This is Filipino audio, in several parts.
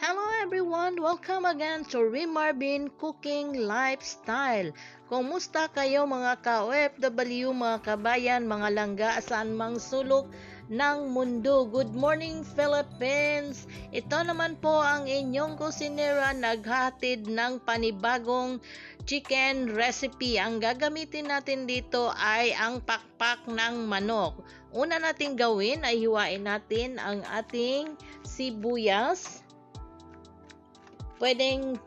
Hello everyone! Welcome again to Rimarvin Cooking Lifestyle. Kumusta kayo mga ka-OFW, mga kabayan, mga langga, saan mang sulok ng mundo? Good morning Philippines! Ito naman po ang inyong kusinera naghatid ng panibagong chicken recipe. Ang gagamitin natin dito ay ang pakpak ng manok. Una nating gawin ay hiwain natin ang ating sibuyas. Pwedeng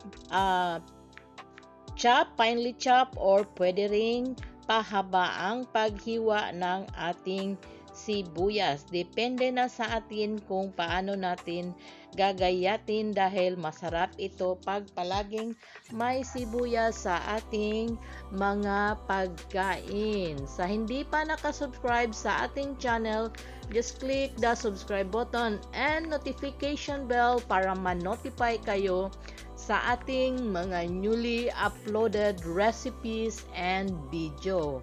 finely chop or pwede ring pahaba ang paghiwa ng ating sibuyas. Depende na sa atin kung paano natin gagayatin dahil masarap ito pag palaging may sibuyas sa ating mga pagkain. Sa hindi pa nakasubscribe sa ating channel, just click the subscribe button and notification bell para ma-notify kayo sa ating mga newly uploaded recipes and video.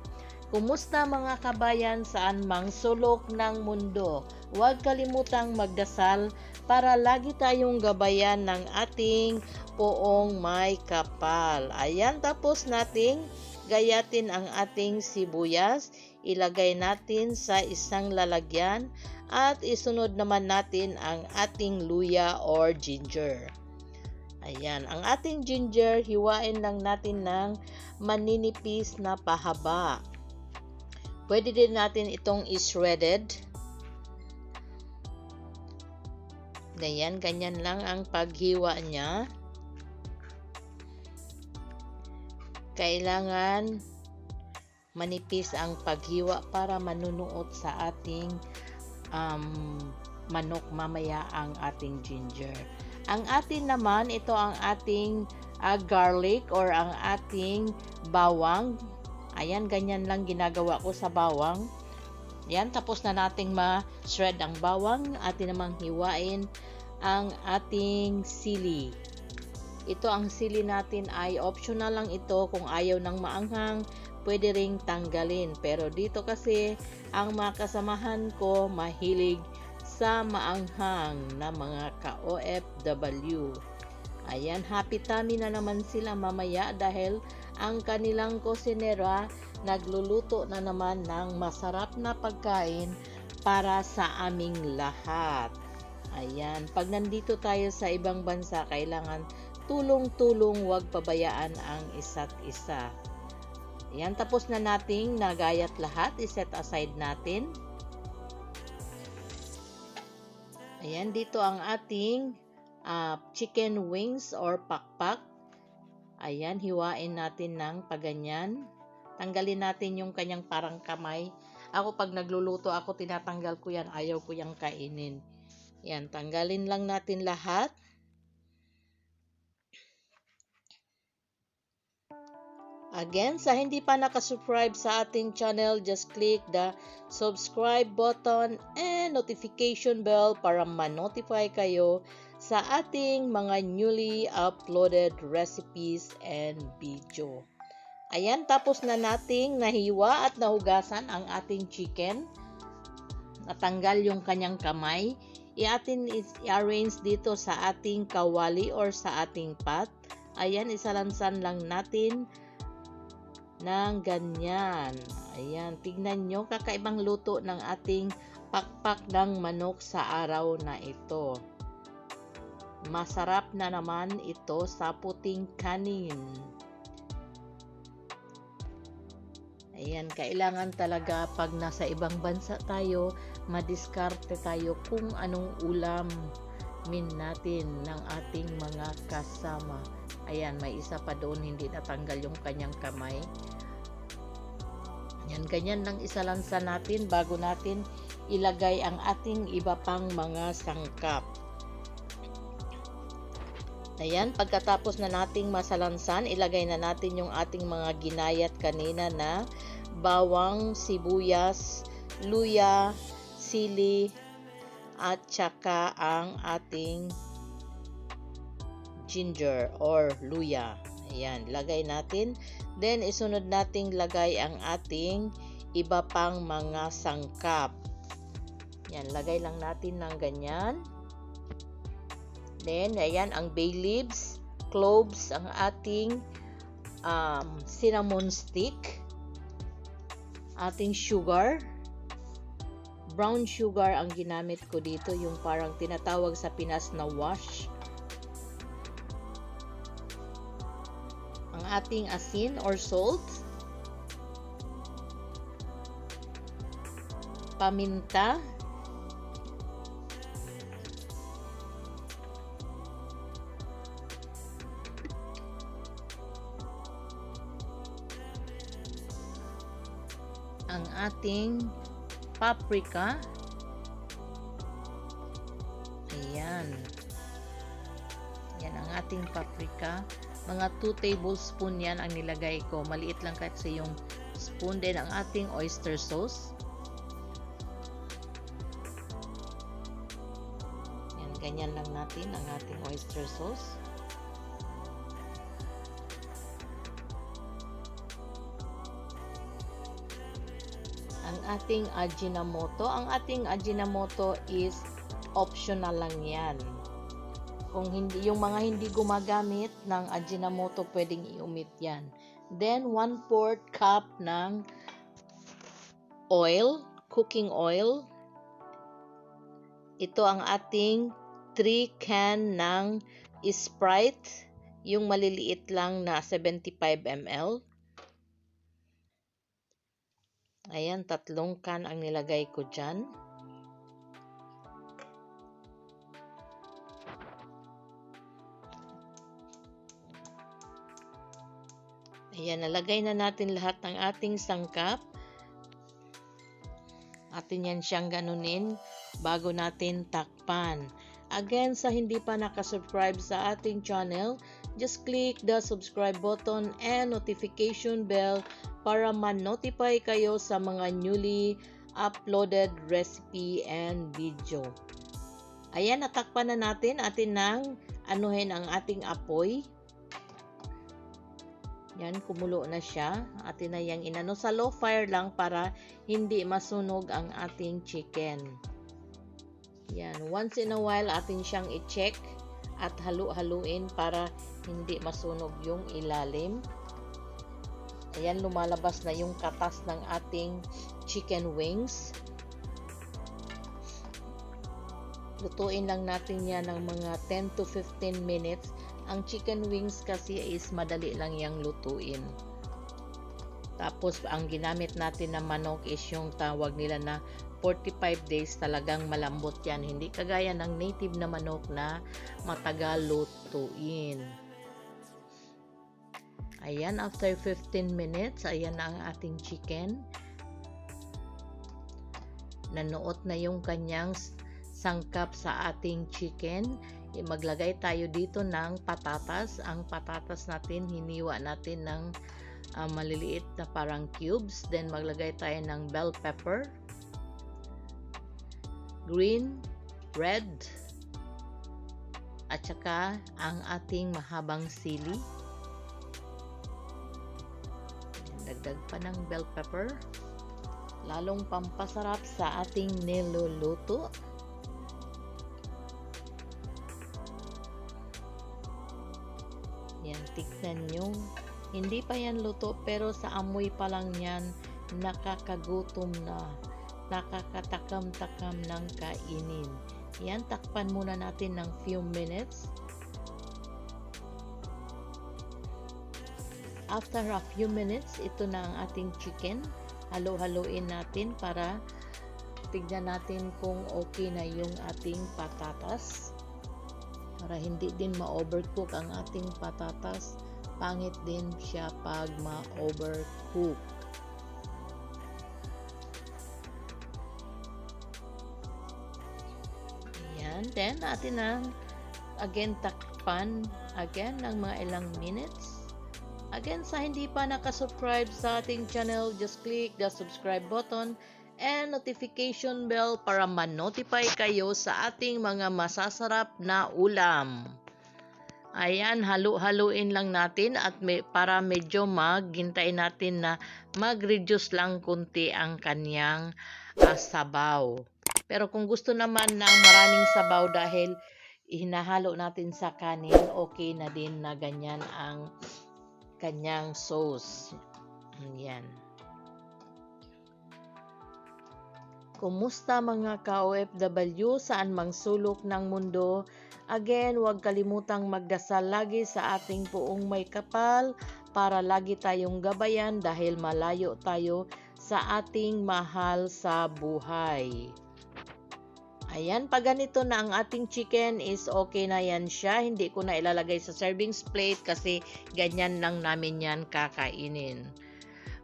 Kumusta mga kabayan saan mang sulok ng mundo? Huwag kalimutang magdasal para lagi tayong gabayan ng ating poong may kapal. Ayan, tapos nating gayatin ang ating sibuyas. Ilagay natin sa isang lalagyan at isunod naman natin ang ating luya or ginger. Ayan, ang ating ginger, hiwain lang natin ng maninipis na pahaba. Pwede din natin itong shredded. Ganyan lang ang paghiwa niya. Kailangan manipis ang paghiwa para manunuot sa ating manok mamaya ang ating ginger. Ang atin naman, ito ang ating garlic or ang ating bawang. Ayan, ganyan lang ginagawa ko sa bawang. Yan, tapos na nating ma-shred ang bawang. Atin namang hiwain ang ating sili. Ito ang sili natin ay optional lang ito. Kung ayaw ng maanghang, pwede ring tanggalin. Pero dito kasi, ang mga kasamahan ko mahilig sa maanghang na mga ka-OFW. Ayan, happy tummy na naman sila mamaya dahil ang kanilang kusinera nagluluto na naman ng masarap na pagkain para sa aming lahat. Ayan, pag nandito tayo sa ibang bansa, kailangan tulong-tulong, huwag pabayaan ang isa't isa. Ayan, tapos na nating nagayat lahat, iset aside natin. Ayan, dito ang ating chicken wings or pakpak. Ayan, hiwain natin ng paganyan. Tanggalin natin yung kanyang parang kamay. Ako pag nagluluto ako, tinatanggal ko yan. Ayaw ko yung kainin. Ayan, tanggalin lang natin lahat. Again, sa hindi pa nakasubscribe sa ating channel, just click the subscribe button and notification bell para ma-notify kayo sa ating mga newly uploaded recipes and video. Ayan, tapos na nating nahiwa at nahugasan ang ating chicken. Natanggal yung kanyang kamay. I-arrange dito sa ating kawali or sa ating pot. Ayan, isalansan lang natin ng ganyan. Ayan, tignan nyo, kakaibang luto ng ating pakpak ng manok sa araw na ito. Masarap na naman ito sa puting kanin. Ayan, kailangan talaga pag nasa ibang bansa tayo, madiskarte tayo kung anong ulam natin ng ating mga kasama. Ayan, may isa pa doon, hindi natanggal yung kanyang kamay. Yan, ganyan lang isalansa natin bago natin ilagay ang ating iba pang mga sangkap. Ayan, pagkatapos na nating masalansan, ilagay na natin yung ating mga ginayat kanina na bawang, sibuyas, luya, sili, at saka ang ating ginger or luya. Ayan, lagay natin. Then, isunod nating lagay ang ating iba pang mga sangkap. Yan, lagay lang natin ng ganyan. Then, ayan, ang bay leaves, cloves, ang ating cinnamon stick, ating sugar, brown sugar ang ginamit ko dito, yung parang tinatawag sa Pinas na wash. Ang ating asin or salt, paminta, ang ating paprika. Ayan. Yan ang ating paprika. Mga 2 tablespoon yan ang nilagay ko. Maliit lang kasi yung spoon. Din ang ating oyster sauce. Yan, ganyan lang natin ang ating oyster sauce. Ang ating Ajinomoto. Ang ating Ajinomoto is optional lang yan. Kung hindi, yung mga hindi gumagamit ng Ajinomoto, pwedeng i-omit yan. Then, 1/4 cup ng oil, cooking oil. Ito ang ating 3 can ng Sprite, yung maliliit lang na 75 ml. Ayan, 3 can ang nilagay ko dyan. Ayan, nalagay na natin lahat ng ating sangkap. Atin yan siyang ganunin bago natin takpan. Again, sa hindi pa nakasubscribe sa ating channel, just click the subscribe button and notification bell para ma-notify kayo sa mga newly uploaded recipe and video. Ayan, natakpan na natin. Atin nang anuhin ang ating apoy. Yan, kumulo na siya. Atin na yang inano sa low fire lang para hindi masunog ang ating chicken. Yan, once in a while atin siyang i-check at halu-haluin para hindi masunog yung ilalim. Ayan, lumalabas na yung katas ng ating chicken wings. Lutuin lang natin yan ng mga 10 to 15 minutes. Ang chicken wings kasi is madali lang yang lutuin. Tapos, ang ginamit natin na manok is yung tawag nila na 45 days, talagang malambot yan. Hindi kagaya ng native na manok na matagal lutuin. Ayan, after 15 minutes, ayan na ang ating chicken. Nanuot na yung kanyang sangkap sa ating chicken. Maglagay tayo dito ng patatas. Ang patatas natin, hiniwa natin ng maliliit na parang cubes. Then, maglagay tayo ng bell pepper, green, red, at saka ang ating mahabang sili. Dagdag pa ng bell pepper, lalong pampasarap sa ating niluluto. Yan, tignan nyo, hindi pa yan luto pero sa amoy pa lang yan nakakagutom na, nakakatakam-takam ng kainin. Yan, takpan muna natin ng few minutes. After a few minutes, ito na ang ating chicken. Halo-haloin natin para tignan natin kung okay na yung ating patatas. Para hindi din ma-overcook ang ating patatas. Pangit din siya pag ma-overcook. Ayan. Then, natin na again takpan again ng mga ilang minutes. Again, sa hindi pa nakasubscribe sa ating channel, just click the subscribe button and notification bell para ma-notify kayo sa ating mga masasarap na ulam. Ayan, halu-haluin lang natin at para medyo maghintay natin na mag-reduce lang kunti ang kanyang sabaw. Pero kung gusto naman ng maraming sabaw dahil hinahalo natin sa kanin, okay na din na ganyan ang kanyang sauce. Yan. Kumusta mga ka-OFW saan mang sulok ng mundo? Again, huwag kalimutang magdasal lagi sa ating Poong May Kapal para lagi tayong gabayan dahil malayo tayo sa ating mahal sa buhay. Ayan, pag ganito na ang ating chicken is okay na yan siya. Hindi ko na ilalagay sa serving plate kasi ganyan lang namin yan kakainin.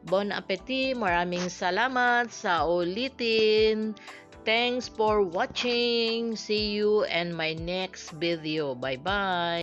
Bon appetit! Maraming salamat sa ulitin. Thanks for watching. See you in my next video. Bye-bye!